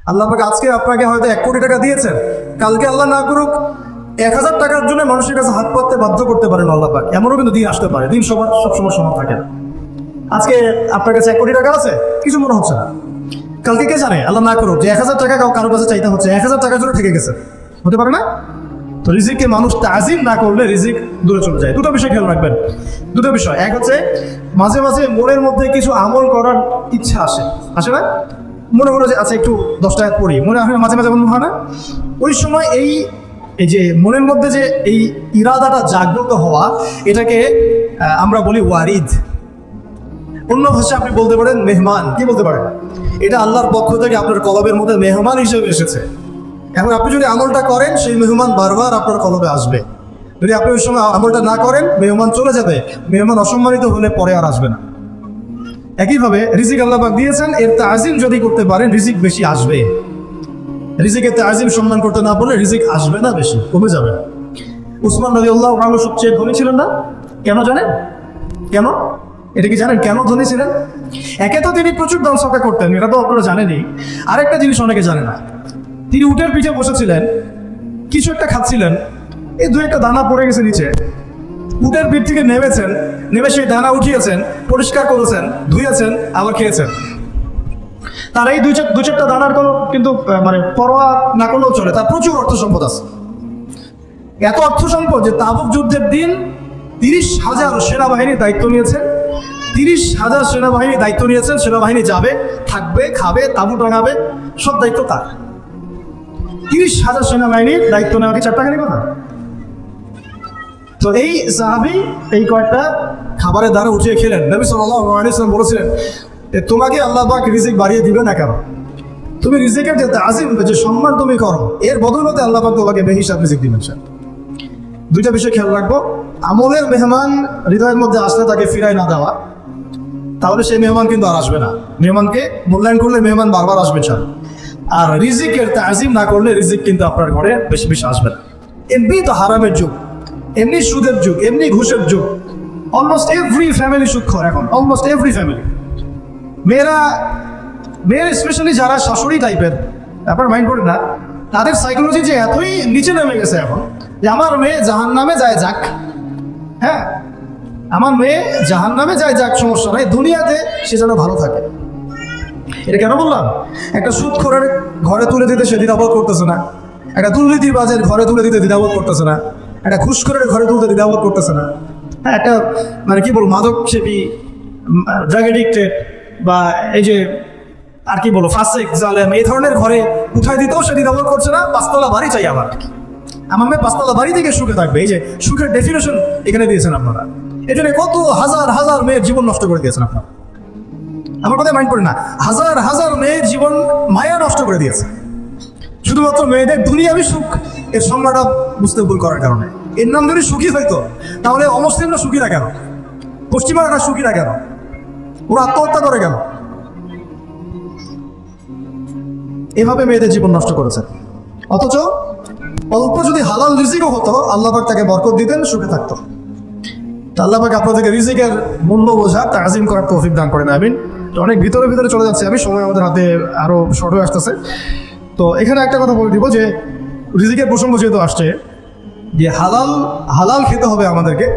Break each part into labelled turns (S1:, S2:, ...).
S1: আল্লাহ পাক আজকে আপনাকে হয়তো 1 কোটি টাকা দিয়েছেন, কালকে আল্লাহ না করুক 1000 টাকার জন্য মানুষের কাছে হাত পাততে বাধ্য করতে পারেন আল্লাহ পাক। এমনও কিন্তু দিন আসতে পারে, দিন সবসময় সমান থাকে না। আজকে আপনার কাছে 1 কোটি টাকা আছে, কিছু মনে হচ্ছে না। কালকে কে জানে, আল্লাহ না করুক যে 1000 টাকা কারোর কাছে চাইতে হচ্ছে, 1000 টাকার জন্য ঠেকে গেছে, হতে পারে না? তো রিজিককে মানুষ তাজিম না করলে রিজিক দূরে চলে যায়। দুটো বিষয় খেয়াল রাখবেন, দুটো বিষয়। এক হচ্ছে মাঝে মাঝে মনের মধ্যে কিছু আমল করার ইচ্ছা আসে না? মনে হলো যে আচ্ছা একটু 10 টাকা পড়ি, মনে হয় মাঝে মাঝে মনে হয় না? ওই সময় এই যে মনের মধ্যে যে এই ইরাদাটা জাগ্রত হওয়া, এটাকে আমরা বলি ওয়ারিদ। অন্য ভাষায় আপনি বলতে পারেন মেহমান। কি বলতে পারেন? এটা আল্লাহর পক্ষ থেকে আপনার কলবের মধ্যে মেহমান হিসেবে এসেছে। এখন আপনি যদি আমলটা করেন, সেই মেহমান বারবার আপনার কলবে আসবে। যদি আপনি ওই সময় আমলটা না করেন, মেহমান চলে যাবে, মেহমান অসম্মানিত হলে পরে আর আসবে না। একইভাবে রিজিক আল্লাহ পাক দিয়েছেন, এর তাজিম যদি করতে পারেন রিজিক বেশি আসবে। রিজিকের তাজিম সম্মান করতে না পারলে রিজিক আসবে না, বেশি কমে যাবে। উসমান রাদিয়াল্লাহু আনহু সবচেয়ে ধনী ছিলেন না? কেন জানেন? কেন? এটা কি জানেন কেন ধনী ছিলেন? একে তো তিনি প্রচুর দান সদকা করতেন, এটা তো আপনারা জানেনই। আরেকটা জিনিস অনেকে জানে না, তিনি উটের পিঠে বসেছিলেন, কিছু একটা খাচ্ছিলেন, এই 2-1টা দানা পড়ে গেছে নিচে। উটের পিঠ থেকে নেমেছেন, নেমে সেই দানা উঠিয়েছেন, পরিষ্কার করেছেন, ধুয়েছেন, আবার খেয়েছেন। তার এই 2-4টা দানার কোনো কিন্তু মানে পরোয়া না করলেও চলে, তার প্রচুর অর্থ সম্পদ আছে। এত অর্থ সম্পদ যে তাবুক যুদ্ধের দিন 30,000 সেনাবাহিনীর দায়িত্ব নিয়েছেন। 30,000 সেনাবাহিনী দায়িত্ব নিয়েছেন, সেনাবাহিনী যাবে, থাকবে, খাবে, তাবু টাঙাবে, সব দায়িত্ব তার। 30,000 সেনাবাহিনীর দায়িত্ব নেওয়া কি 4 টাকারই কথা? তো এই সাহাবী এই কয়েকটা খাবারের দ্বারা উঠিয়ে খেলেন। নবী সাল্লাল্লাহু আলাইহি ওয়াসাল্লাম বলেছিলেন, তোমাকে আল্লাহ পাক রিজিক বাড়িয়ে দিবে না কেন? তুমি রিজিকের যে তাজিম, যে সম্মান তুমি করো, এর বদৌলতে আল্লাহ পাক তোমাকে বেহিসাব রিজিক দিবেন। দুইটা বিষয় খেয়াল রাখবো। আমলের মেহমান হৃদয়ের মধ্যে আসলে তাকে ফিরায় না দেওয়া, তাহলে সেই মেহমান কিন্তু আর আসবে না। মেহমানকে মূল্যায়ন করলে মেহমান বারবার আসবে। আর রিজিকের তাজিম না করলে রিজিক কিন্তু আপনার ঘরে বেশি বেশি আসবে না। এমনি তো হারামের যুগ, এমনি সুদের যুগ, এমনি ঘুষের যুগ। অলমোস্ট এভরি ফ্যামিলি সুদখোর এখন, অলমোস্ট এভরি ফ্যামিলি। মেয়েরা স্পেশালি যারা শাশুড়ি টাইপের, আপনার মাইন্ড করেন না, তাদের সাইকোলজি যে এতই নিচে নেমে গেছে এখন যে আমার মেয়ে জাহান্নামে যায় যাক, হ্যাঁ আমার মেয়ে জাহান্নামে যায় যাক, সমস্যা নাই, দুনিয়াতে সে যেন ভালো থাকে। এটা কেন বললাম? একটা সুদখোরের ঘরে তুলে দিতে সে দ্বিধাবোধ করতেছে না, একটা দুর্নীতিবাজের ঘরে তুলে দিতে দ্বিধাবোধ করতেছে না, একটা ঘুষখোরের ঘরে তুলতে দ্বিধাবোধ করতেছে না, হ্যাঁ একটা মানে কি বলবো মাদক সেবী, ড্রাগ এডিক্টেড বা এই যে আর কি বলো ফাসিক জালেম, এই ধরনের ঘরে উঠাই দিতেও সে দ্বিধাবোধ করছে না। 5তলা বাড়ি চাই আমার মেয়ে 5তলা বাড়ি থেকে সুখে থাকবে। এই যে সুখের ডেফিনেশন এখানে দিয়েছেন আপনারা। এই জন্য কত হাজার হাজার মেয়ের জীবন নষ্ট করে দিয়েছেন আপনারা। আমার কথা মাইন্ড করে না, হাজার হাজার মেয়ের জীবন মায়া নষ্ট করে দিয়েছে শুধুমাত্র মেয়েদের দুনিয়াবি সুখ এর সংজ্ঞাটা বুঝতে ভুল করার কারণে। এর নাম যদি সুখী হইতো তাহলে অমুসলিমরা সুখী না কেন? পশ্চিমারা সুখী না কেন? ওরা আত্মহত্যা করে কেন? এভাবে মেয়েদের জীবন নষ্ট করেছে। অথচ অল্প যদি হালাল রিজিকও হতো, আল্লাহ পাক তাকে বরকত দিতেন, সুখে থাকতো। আল্লাহ পাক আপনাদেরকে রিজিকের মূল্য বোঝা, তাজিম করার তৌফিক দান করেন, আমিন। তো অনেক ভিতরে চলে যাচ্ছে আমি, সময় আমাদের হাতে আরো শর্ট হয়ে আসতেছে। তো এখানে একটা কথা বলে দিব যে রিজিকের প্রসঙ্গ যেহেতু আসছে, যে হালাল খেতে হবে আমাদেরকে,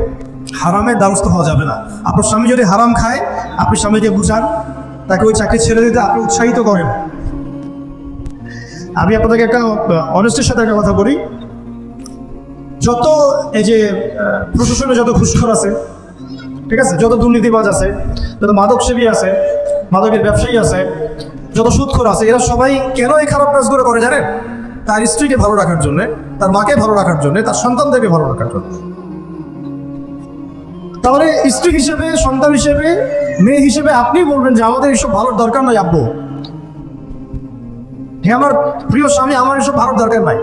S1: হারামের দ্বারস্থ হওয়া যাবে না। আপনার স্বামী যদি হারাম খায়, আপনি স্বামীকে বুঝান, তাকে ওই চাকরি ছেড়ে দিতে আপনি উৎসাহিত করেন। আমি আপনাদেরকে একটা অনেস্টের সাথে একটা কথা বলি, যত এই যে প্রশাসনে যত ঘুষখোর আছে, ঠিক আছে, যত দুর্নীতিবাজ আছে, যত মাদক সেবী আছে, মাদকের ব্যবসায়ী আছে, যত সুদখোর আছে, এরা সবাই কেন এই খারাপ কাজগুলো করে জানেন? তার স্ত্রীকে ভালো রাখার জন্য, তার মাকে ভালো রাখার জন্য, তার সন্তানদেরকে ভালো রাখার জন্য। তাহলে স্ত্রী হিসেবে, সন্তান হিসেবে, মেয়ে হিসেবে আপনি বলবেন যে আমাদের এইসব ভালোর দরকার নাই আব্বু, হে আমার প্রিয় স্বামী, আমার এসব ভালোর দরকার নাই,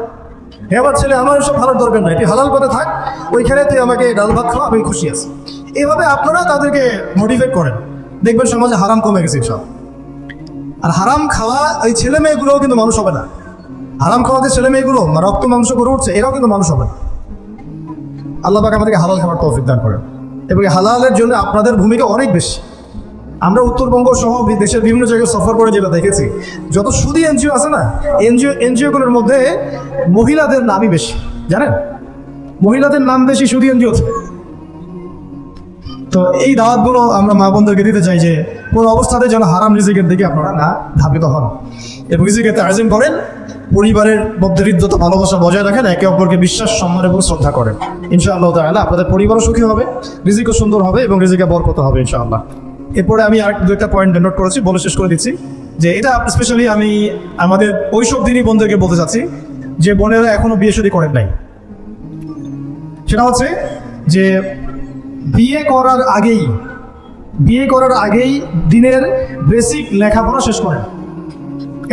S1: হে আমার ছেলে, আমার এসব ভালোর দরকার নাই, তুই হালাল পথে থাক, ওইখানে তুই আমাকে ডাল ভাত খাওয়া, আমি খুশি আছি। এইভাবে আপনারা তাদেরকে মোটিভেট করেন, দেখবেন সমাজে হারাম কমে গেছে সব। আর হারাম খাওয়া এই ছেলে মেয়েগুলোও কিন্তু মানুষ হবে না। হারাম খাওয়াতে ছেলে মেয়েগুলো রক্ত মাংস করে উঠছে, এরাও কিন্তু মানুষ হবে না। আল্লাহ পাক আমাদেরকে হালাল খাবার তৌফিক দান করেন, এবং হালালের জন্য আপনাদের ভূমিকা অনেক বেশি। আমরা উত্তরবঙ্গ সহ দেশের বিভিন্ন জায়গায় সফর করে যেটা দেখেছি, যত সুদী এনজিও আছে না, এনজিওগুলোর মধ্যে মহিলাদের নামই বেশি, জানেন? মহিলাদের নাম বেশি সুদী এনজিওতে। তো এই দাওয়াতগুলো আমরা মা বোনদেরকে দিতে চাই যে কোনো অবস্থাতে যেন হারাম রিজিকের দিকে আপনারা না ধাবিত হন এবং রিজিকে তাজিম করেন, পরিবারের মধ্যে হৃদ্যতা ভালোবাসা বজায় রাখেন, একে অপরকে বিশ্বাস, সম্মান এবং শ্রদ্ধা করেন। ইনশাআল্লাহ তাআলা আপনাদের পরিবারও সুখী হবে, রিজিকও সুন্দর হবে এবং রিজিকে বরকত হবে ইনশাআল্লাহ। এরপরে আমি আর দু একটা পয়েন্ট নোট করেছি, বলে শেষ করে দিচ্ছি যে এটা স্পেশালি আমি আমাদের ওইসব দিনই বোনদেরকে বলতে চাচ্ছি যে বোনেরা এখনো বিয়ে শাদী করেন নাই। সেটা হচ্ছে যে বিয়ে করার আগেই দিনের বেসিক লেখাপড়া শেষ করেন।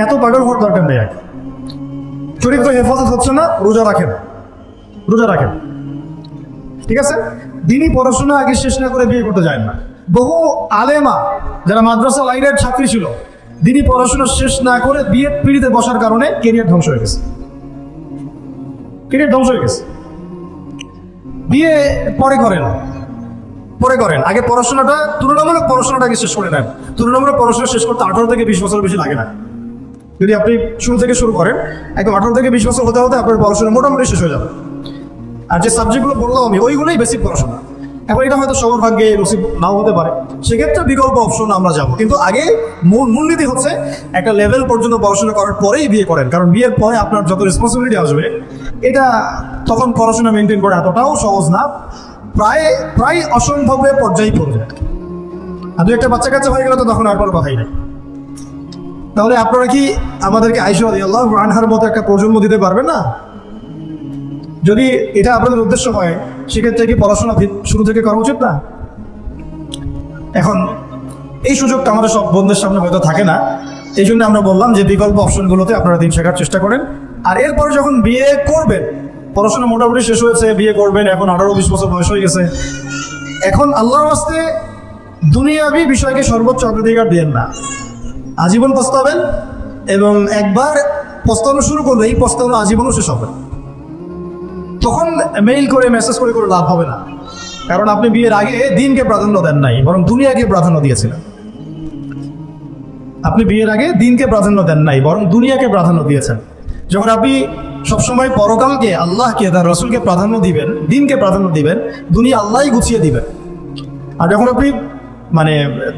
S1: এত পাগল হওয়ার দরকার নেই। চরিত্র হেফাজত হচ্ছে না, রোজা রাখেন, ঠিক আছে? দিনই পড়াশোনা আগে শেষ না করে বিয়ে করতে যায় না। বহু আলেমা যারা মাদ্রাসা লাইনের ছাত্রী ছিল, দিনই পড়াশোনা শেষ না করে বিয়ের পিড়িতে বসার কারণে কেরিয়ার ধ্বংস হয়ে গেছে। বিয়ে পরে করেন, আগে পড়াশোনাটা, তুলনামূলক পড়াশোনাটাকে শেষ করে নেন। তুলনামূলক পড়াশোনা শেষ করতে 18 থেকে 20 বছর বেশি লাগে না। যদি আপনি শুরু থেকে শুরু করেন, একদম 18 থেকে 20 বছর হতে হতে আপনার পড়াশোনা মোটামুটি শেষ হয়ে যাবে। আর যে সাবজেক্টগুলো বললাম আমি, ওইগুলোই বেসিক পড়াশোনা। এখন এটা হয়তো সবার ভাগ্যে নসিব নাও হতে পারে, সেক্ষেত্রে বিকল্প অপশন আমরা যাব। কিন্তু আগে মূলনীতি হচ্ছে একটা লেভেল পর্যন্ত পড়াশোনা করার পরেই বিয়ে করেন, কারণ বিয়ের পরে আপনার যত রেসপন্সিবিলিটি আসবে, এটা তখন পড়াশোনা মেনটেন করা এতটাও সহজ না, প্রায় অসম্ভবের পর্যায়ে পড়বে। আর দু একটা বাচ্চা কাচ্চা হয়ে গেলে তো তখন আর কোনো কথাই নেই। তাহলে আপনারা কি আমাদেরকে আয়েশা রাদিয়াল্লাহু আনহার মতো একটা প্রজন্ম দিতে পারবেন না? যদি এটা আপনাদের উদ্দেশ্য হয়, সেক্ষেত্রে কি পড়াশোনা শুরু থেকে করা উচিত না? এখন এই সুযোগটা আমাদের সব বন্ধুদের সামনে হয়তো থাকে না, এই জন্য আমরা বললাম যে বিকল্প অপশনগুলোতে আপনারা দিন শেখার চেষ্টা করেন। আর এরপরে যখন বিয়ে করবেন, পড়াশোনা মোটামুটি শেষ হয়েছে, বিয়ে করবেন, এখন 18-20 বছর বয়স হয়ে গেছে, এখন আল্লাহর রাস্তে দুনিয়াবি বিষয়কে সর্বোচ্চ অগ্রাধিকার দিয়েন না। আজীবন পস্তাবেন, এবং একবার পস্তানো শুরু করলে এই পস্তানো আজীবনও শেষ হবে। তখন মেইল করে মেসেজ করে লাভ হবে না, কারণ আপনি বিয়ের আগে দিনকে প্রাধান্য দেন নাই, বরং দুনিয়াকে প্রাধান্য দিয়েছিলেন। আপনি বিয়ের আগে দিনকে প্রাধান্য দেন নাই, বরং দুনিয়াকে প্রাধান্য দিয়েছেন। যখন আপনি সবসময় পরকালকে, আল্লাহকে, তার রসুলকে প্রাধান্য দিবেন, দিনকে প্রাধান্য দিবেন, দুনিয়া আল্লাহই গুছিয়ে দিবেন। আর যখন আপনি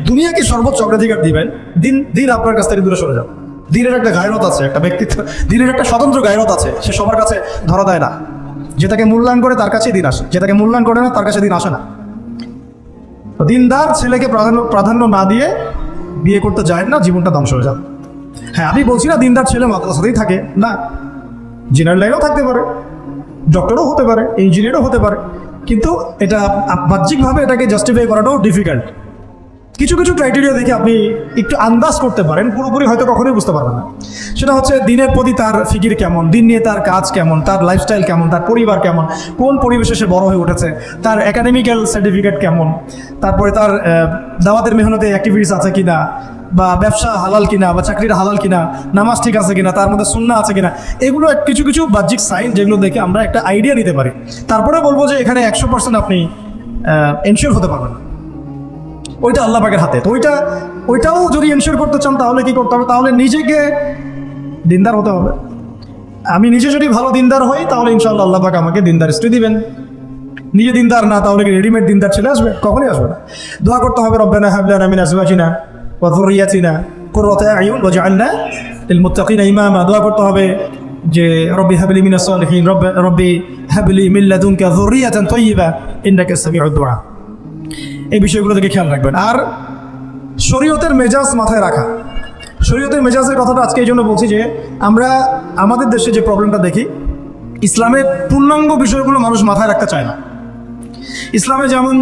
S1: দুনিয়াকে সর্বোচ্চ অগ্রাধিকার দিবেন, দিন আপনার কাছ থেকে দূরে সরে যাবে। দিনের একটা গায়রত আছে, একটা ব্যক্তিত্ব, দিনের একটা স্বতন্ত্র গায়রত আছে, সে সবার কাছে ধরা দেয় না। যেটাকে মূল্যায়ন করে তার কাছেই দিন আসে, যেটাকে মূল্যায়ন করে না তার কাছে দিন আসে না। তো দিনদার ছেলেকে প্রাধান্য না দিয়ে বিয়ে করতে যায় না, জীবনটা ধ্বংস হয়ে যাবে। হ্যাঁ, আমি বলছি না দিনদার ছেলে মাদ্রাসাতেই থাকে না, জেনারেল লাইনেও থাকতে পারে, ডক্টরও হতে পারে, ইঞ্জিনিয়ারও হতে পারে, কিন্তু এটা বাহ্যিকভাবে এটাকে জাস্টিফাই করাটাও ডিফিকাল্ট। কিছু ক্রাইটেরিয়া দেখে আপনি একটু আন্দাজ করতে পারেন, পুরোপুরি হয়তো কখনোই বুঝতে পারবেন না। সেটা হচ্ছে দিনের প্রতি তার ফিকির কেমন, দিন নিয়ে তার কাজ কেমন, তার লাইফস্টাইল কেমন, তার পরিবার কেমন, কোন পরিবেশে সে বড় হয়ে উঠেছে, তার একাডেমিক্যাল সার্টিফিকেট কেমন, তারপরে তার দাওয়াতের মেহনতে অ্যাক্টিভিটিস আছে কিনা, বা ব্যবসা হালাল কিনা, বা চাকরিটা হালাল কিনা, নামাজ ঠিক আছে কিনা, তার মধ্যে সুন্নাহ আছে কিনা, এগুলো কিছু বাহ্যিক সাইন যেগুলো দেখে আমরা একটা আইডিয়া নিতে পারি। তারপরে বলবো যে এখানে 100% আপনি এনশিওর হতে পারবেন না, ওইটা আল্লাহ পাকের হাতে। তো ওইটাও যদি এনশিওর করতে চান তাহলে কি করতে হবে? তাহলে নিজেকে দিনদার হতে হবে। আমি নিজে যদি ভালো দিনদার হই তাহলে ইনশাআল্লাহ আল্লাহ পাক আমাকে দিনদার স্ত্রী দিবেন। নিজে দিনদার না, তাহলে কি রেডিমেড দিনদার ছেলে আসবে? কখনই আসবে না। দোয়া করতে হবে, রব্বানা হাব লানা মিন আজওয়াজিনা ওয়া যুররিয়াতিনা কুররাতা আয়ুন ওয়াজআলনা লিল মুত্তাকিনা ইমামা। দোয়া করতে হবে যে রব্বি হাবলি মিনাস সালিহিন, রব্বি হাবলি মিন লাদুনকা যুররিয়াতান তাইয়্যিবা ইন্নাকা সামিউদ দুআ। এই বিষয়গুলো থেকে খেয়াল রাখবেন। আর শরীয়তের মেজাজ মাথায় রাখা, শরীয়তের মেজাজের কথাটা আজকে এই জন্য বলছি যে আমরা আমাদের দেশে যে প্রবলেমটা দেখি, ইসলামের পূর্ণাঙ্গ বিষয়গুলো মানুষ মাথায় রাখতে চায় না। ইসলামে যেমন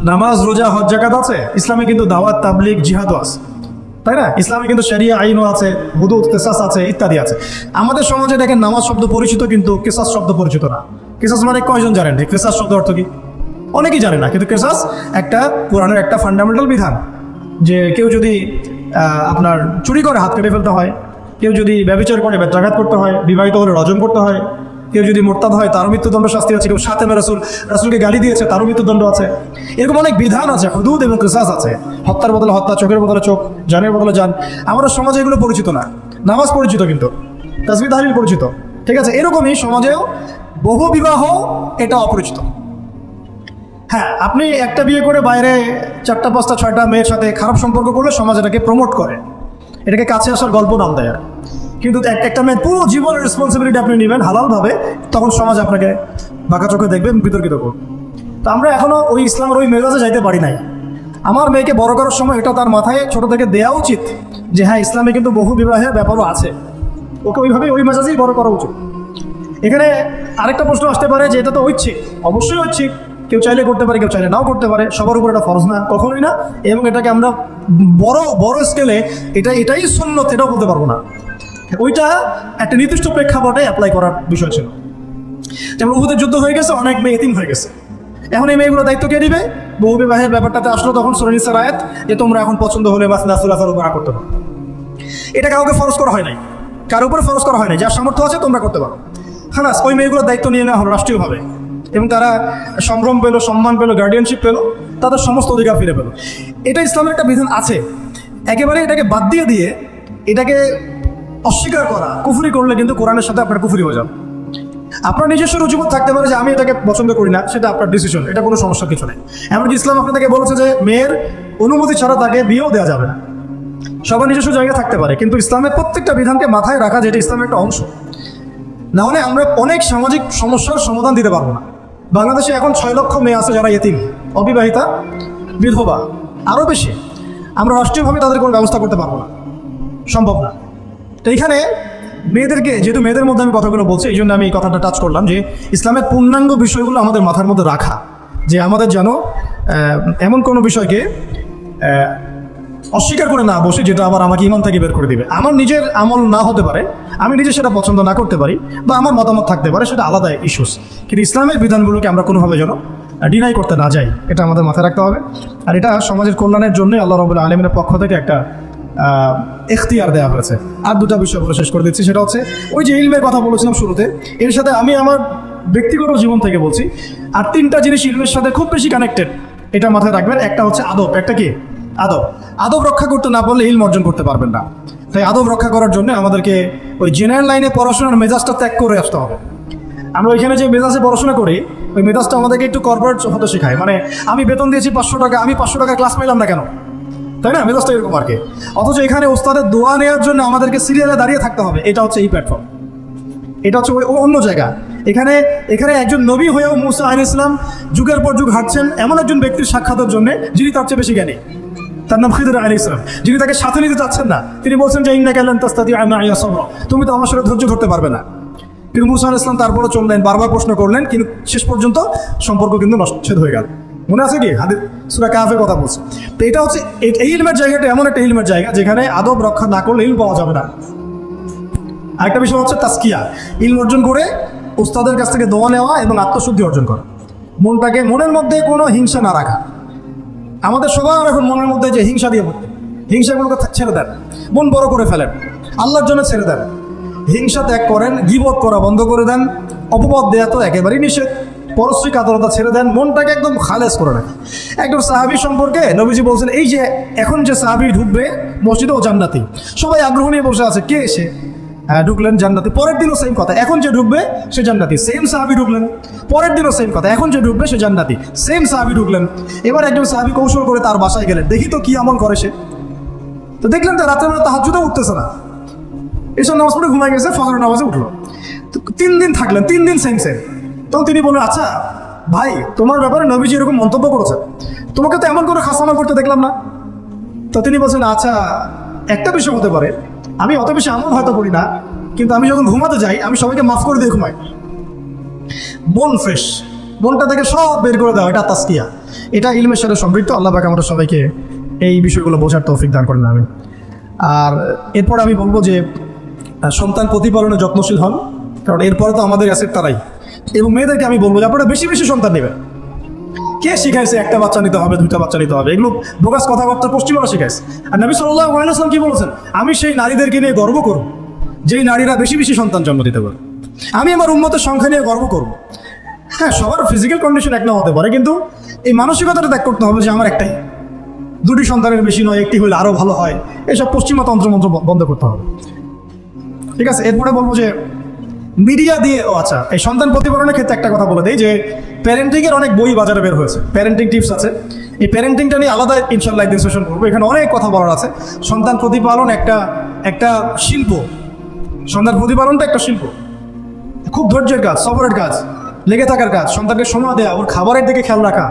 S1: নামাজ, রোজা, হজ, যাকাত আছে, ইসলামে কিন্তু দাওয়াত, তাবলীগ, জিহাদও আছে, তাই না? ইসলামে কিন্তু শরিয়া আইনও আছে, হুদুদ, কিসাস আছে, ইত্যাদি আছে। আমাদের সমাজে দেখেন নামাজ শব্দ পরিচিত, কিন্তু কিসাস শব্দ পরিচিত না। কিসাস মানে কয়জন জানেন? কিসাস শব্দ অর্থ কি? অনেকেই জানে না। কিন্তু কিসাস একটা কোরআনের একটা ফান্ডামেন্টাল বিধান, যে কেউ যদি আপনার চুরি করে হাত কেটে ফেলতে হয়, কেউ যদি ব্যভিচার করে বেত্রাঘাত করতে হয়, বিবাহিত হলে রজম করতে হয়, কেউ যদি মোরতাদ হয় তারও মৃত্যুদণ্ড শাস্তি আছে, কেউ সাতেমে রাসূলকে গালি দিয়েছে তারও মৃত্যুদণ্ড আছে। এরকম অনেক বিধান আছে, হুদুদ এবং কিসাস আছে। হত্যার বদলে হত্যা, চোখের বদলে চোখ, জানের বদলে জান। আমাদের সমাজে এগুলো পরিচিত না। নামাজ পরিচিত কিন্তু, তাসবিহ তাহলিল পরিচিত, ঠিক আছে। এরকমই সমাজেও বহু বিবাহ এটা অপরিচিত। হ্যাঁ, আপনি একটা বিয়ে করে বাইরে 4টা 5টা 6টা মেয়ের সাথে খারাপ সম্পর্ক করলে সমাজ এটাকে প্রমোট করে, এটাকে কাছে আসার গল্প নাম দেয়। কিন্তু একটা মেয়ের পুরো জীবনের রেসপন্সিবিলিটি আপনি নেবেন হালালভাবে, তখন সমাজ আপনাকে বাঁকা চোখে দেখবে, বিতর্কিত করবে। তো আমরা এখনও ওই ইসলামের ওই মেজাজে যাইতে পারি নাই। আমার মেয়েকে বড় করার সময় এটা তার মাথায় ছোট থেকে দেওয়া উচিত যে হ্যাঁ, ইসলামে কিন্তু বহু বিবাহের ব্যাপারও আছে, ওকে ওইভাবে ওই মেজাজেই বড় করা উচিত। এখানে আরেকটা প্রশ্ন আসতে পারে যে এটা তো ঐচ্ছিক। অবশ্যই ঐচ্ছিক, কেউ চাইলে করতে পারে, কেউ চাইলে নাও করতে পারে, সবার উপর এটা ফরজ না, কখনোই না। এবং এটাকে আমরা বড় স্কেলে এটাই সুন্নত এটাও বলতে পারবো না। ওইটা একটা নির্দিষ্ট প্রেক্ষাপটে অ্যাপ্লাই করার বিষয় ছিল। যেমন উহুদের যুদ্ধ হয়ে গেছে, অনেক মেয়ে এতিম হয়ে গেছে, এখন এই মেয়েগুলো দায়িত্ব কে দিবে? বহু বিবাহের ব্যাপারটাতে আসলো তখন সূরা নিসার আয়াত যে তোমরা এখন পছন্দ হলে মাসনা সুলাসার উপর করতে পারো। এটা কাউকে ফরজ করা হয় নাই, কারোর উপরে ফরজ করা হয় নাই। যার সামর্থ্য আছে তোমরা করতে পারো। খালাস, ওই মেয়েগুলোর দায়িত্ব নিয়ে নেওয়া হলো রাষ্ট্রীয়ভাবে, এবং তারা সম্ভ্রম পেলো, সম্মান পেলো, গার্ডিয়ানশিপ পেলো, তাদের সমস্ত অধিকার ফিরে পেলো। এটা ইসলামের একটা বিধান আছে। একেবারে এটাকে বাদ দিয়ে এটাকে অস্বীকার করা, কুফরি করলে কিন্তু কোরআনের সাথে আপনার কুফরি হয়ে যাবে। আপনার নিজস্ব রুচিবোধ থাকতে পারে যে আমি এটাকে পছন্দ করি না, সেটা আপনার ডিসিশন, এটা কোনো সমস্যা কিছু নেই। এমনকি ইসলাম আপনাদেরকে বলেছে যে মেয়ের অনুমতি ছাড়া তাকে বিয়েও দেওয়া যাবে না। সবার নিজস্ব জায়গা থাকতে পারে, কিন্তু ইসলামের প্রত্যেকটা বিধানকে মাথায় রাখা যেটা ইসলামের একটা অংশ। না হলে আমরা অনেক সামাজিক সমস্যার সমাধান দিতে পারবো না। বাংলাদেশে এখন 6 লক্ষ মেয়ে আছে যারা ইতিম, অবিবাহিতা, বিধবা, আরও বেশি। আমরা রাষ্ট্রীয়ভাবে তাদের কোনো ব্যবস্থা করতে পারবো না, সম্ভব না। তো এইখানে মেয়েদেরকে, যেহেতু মেয়েদের মধ্যে আমি কথাগুলো বলছি, এই জন্য আমি এই কথাটা টাচ করলাম যে ইসলামের পূর্ণাঙ্গ বিষয়গুলো আমাদের মাথার মধ্যে রাখা, যে আমাদের যেন এমন কোনো বিষয়কে অস্বীকার করে না বসে যেটা আবার আমাকে ইমান থেকে বের করে দিবে। আমার নিজের আমল না হতে পারে, আমি নিজে সেটা পছন্দ না করতে পারি, বা আমার মতামত থাকতে পারে, সেটা আলাদা ইস্যুস। কিন্তু ইসলামের বিধানগুলোকে আমরা কোনোভাবে যেন ডিনাই করতে না যাই, এটা আমাদের মাথায় রাখতে হবে। আর এটা সমাজের কল্যাণের জন্য আল্লাহ রাব্বুল আলামিনের পক্ষ থেকে একটা এখতিয়ার দেওয়া হয়েছে। আর দুটা বিষয় বলে শেষ করে দিচ্ছি, সেটা হচ্ছে ওই যে ইলমের কথা বলেছিলাম শুরুতে, এর সাথে আমি আমার ব্যক্তিগত জীবন থেকে বলছি আর 3টা জিনিস ইলমের সাথে খুব বেশি কানেক্টেড, এটা মাথায় রাখবেন। একটা হচ্ছে আদব। একটা কি? আদব রক্ষা করতে না পারলে ইলম অর্জন করতে পারবেন না। তাই আদব রক্ষা করার জন্য আমাদেরকে ওই জেনারেল লাইনে পড়াশোনার মেজাজটা ত্যাগ করে আসতে হবে। আমরা ওইখানে যে মেজাজে পড়াশোনা করি, ওই মেজাজটা আমাদেরকে একটু কর্পোরেট হতে শেখায়। মানে আমি বেতন দিয়েছি 500 টাকা, আমি 500 টাকা ক্লাস পেলাম না কেন, তাই না? মেজাজটা এরকম আর কি। অথচ এখানে ওস্তাদের দোয়া নেওয়ার জন্য আমাদেরকে সিরিয়ালে দাঁড়িয়ে থাকতে হবে। এটা হচ্ছে এই প্ল্যাটফর্ম, এটা হচ্ছে ওই অন্য জায়গা। এখানে একজন নবী হয়েও মুসা আলাইহিস সালাম যুগের পর যুগ হাঁটছেন এমন একজন ব্যক্তির সাক্ষাতের জন্য যিনি তার চেয়ে বেশি জ্ঞানী, তার নাম খিদর আলাইহিস সালাম, যিনি তাকে সাথে নিতে চাচ্ছেন না। তিনি বলছেন যে ইন্নাকা লান তাস্তাতিআ মা'ইয়া সাবরা, তুমি তো আমার সাথে ধৈর্য ধরতে পারবে না। কিন্তু মুসা আলাইহিস সালাম তারপরে চললেন, বারবার প্রশ্ন করলেন, কিন্তু শেষ পর্যন্ত সম্পর্ক কিন্তু নষ্ট হয়ে গেল। মনে আছে কি হাদিস সূরা কাহফের কথা বলছে। তো এটা হচ্ছে এই ইলমের জায়গাটা এমন একটা ইলমের জায়গা যেখানে আদব রক্ষা না করলে ইলম পাওয়া যাবে না। আরেকটা বিষয় হচ্ছে তাসকিয়া, ইলম অর্জন করে উস্তাদের কাছ থেকে দোয়া নেওয়া এবং আত্মশুদ্ধি অর্জন করা। মনের মধ্যে কোনো হিংসা না রাখা। আমাদের সবার এখন মনের মধ্যে যে হিংসা দিয়ে ভর্তি, হিংসাগুলোকে ছেড়ে দেন, মন বড় করে ফেলেন, আল্লাহর জন্য ছেড়ে দেন। হিংসা ত্যাগ করেন, গীবত করা বন্ধ করে দেন, অপবাদ দেয়া তো একেবারেই নিষেধ, পরশ্রী কাতরতা ছেড়ে দেন, মনটাকে একদম খালেজ করে রাখেন। একদম সাহাবী সম্পর্কে নবীজি বলছেন, এই যে এখন যে সাহাবী ঢুকবে মসজিদে ও জান্নাতি, সবাই আগ্রহ নিয়ে বসে আছে, কে এসে ঢুকলেন জান্নাতি। পরের দিনও সেম কথা, এখন যে ঢুকবে সে জান্নাতি। সেম সাহাবী ঢুকলেন, পরের দিনও সেম কথা, এখন যে ঢুকবে সে জান্নাতি। সেম সাহাবী ঢুকলেন। এবার একজন সাহাবী কৌশল করে তার বাসায় গেলেন, দেখি তো কি আমল করে সে। তো দেখলেন তো রাত্রেবেলা তাহাজ্জুদও উঠতেছে না, এসব নামাজ পড়ে ঘুমায় গেছে, ফজরের নামাজে উঠলো। তো 3 দিন থাকলেন, 3 দিন সেম। তখন তিনি বললেন, আচ্ছা ভাই, তোমার ব্যাপারে নবীজি এরকম মন্তব্য করেছে, তোমাকে তো এমন করে খাস আমল করতে দেখলাম না। তো তিনি বলছেন, আচ্ছা একটা বিষয় হতে পারে, আমি অত বেশি আমল হয়তো করি না, কিন্তু আমি যখন ঘুমাতে যাই আমি সবাইকে মাফ করে দিয়ে ঘুমাই। মন ফ্রেশ, মনটা থেকে সব বের করে দেওয়া, এটা তাসকিয়া, এটা ইলমের সাথে সম্পৃক্ত। আল্লাহ পাক আমাদের সবাইকে এই বিষয়গুলো বোঝার তৌফিক দান করেন। আমি আর এরপর আমি বলবো যে সন্তান প্রতিপালনে যত্নশীল হন, কারণ এরপরে তো আমাদের অ্যাসেট তারাই। এবং মেয়েদেরকে আমি বলবো যে আপনারা বেশি বেশি সন্তান নেবেন। কে শিখাইছে একটা বাচ্চা নিতে হবে, 2টা বাচ্চা নিতে হবে? এগুলো বোগাস কথাবার্তা পশ্চিমারা শিখাইছে। আর নবী সাল্লাল্লাহু আলাইহি ওয়াসাল্লাম কি বলেছেন? আমি সেই নারীদেরকে নিয়ে গর্ব করব যেই নারীরা বেশি বেশি সন্তান জন্ম দিতে পারে। আমি আমার উম্মতের সংখ্যা নিয়ে গর্ব করব। হ্যাঁ, সবার ফিজিক্যাল কন্ডিশন এক না হতে পারে, কিন্তু এই মানসিকতাটা ত্যাগ করতে হবে যে আমার একটাই, দুটি সন্তানের বেশি নয়, একটি হলে আরও ভালো হয়। এসব পশ্চিমা তন্ত্রমন্ত্র বন্ধ করতে হবে। ঠিক আছে, এরপরে বলবো যে মিডিয়া দিয়ে, আচ্ছা, এই সন্তান প্রতিপালনের ক্ষেত্রে একটা কথা বলে দেই যে প্যারেন্টিংয়ের অনেক বই বাজারে বের হয়েছে, প্যারেন্টিং টিপস আছে। এই প্যারেন্টিংটা নিয়ে আলাদা ইনশাল্লাহ একদিন সেশন করবো, এখানে অনেক কথা বলার আছে। সন্তান প্রতিপালন একটা শিল্প, সন্তান প্রতিপালনটা একটা শিল্প, খুব ধৈর্যের কাজ, সবরের কাজ, লেগে থাকার কাজ। সন্তানকে সময় দেওয়া, ওর খাবারের দিকে খেয়াল রাখা,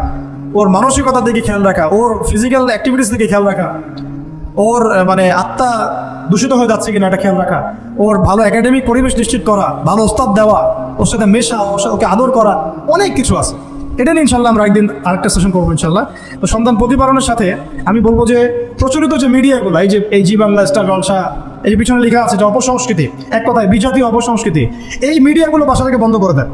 S1: ওর মানসিকতার দিকে খেয়াল রাখা, ওর ফিজিক্যাল অ্যাক্টিভিটিস দিকে খেয়াল রাখা, ওর মানে আত্মা দূষিত হয়ে যাচ্ছে কিনা এটা খেয়াল রাখা, ওর ভালো একাডেমিক পরিবেশ নিশ্চিত করা, ভালো ওস্তাদ দেওয়া, ওর সাথে মেশা, ওকে আদর করা, অনেক কিছু আছে। এটা নিয়ে ইনশাল্লাহ আমরা একদিন আরেকটা সেশন করবো ইনশাল্লাহ। তো সন্তান প্রতিপালনের সাথে আমি বলবো যে প্রচলিত যে মিডিয়াগুলো, এই জি বাংলা, স্টার জলসা, এই যে পিছনে লেখা আছে যে অপসংস্কৃতি, এক কথায় বিজাতীয় অপসংস্কৃতি, এই মিডিয়াগুলো বাসা থেকে বন্ধ করে দেয়।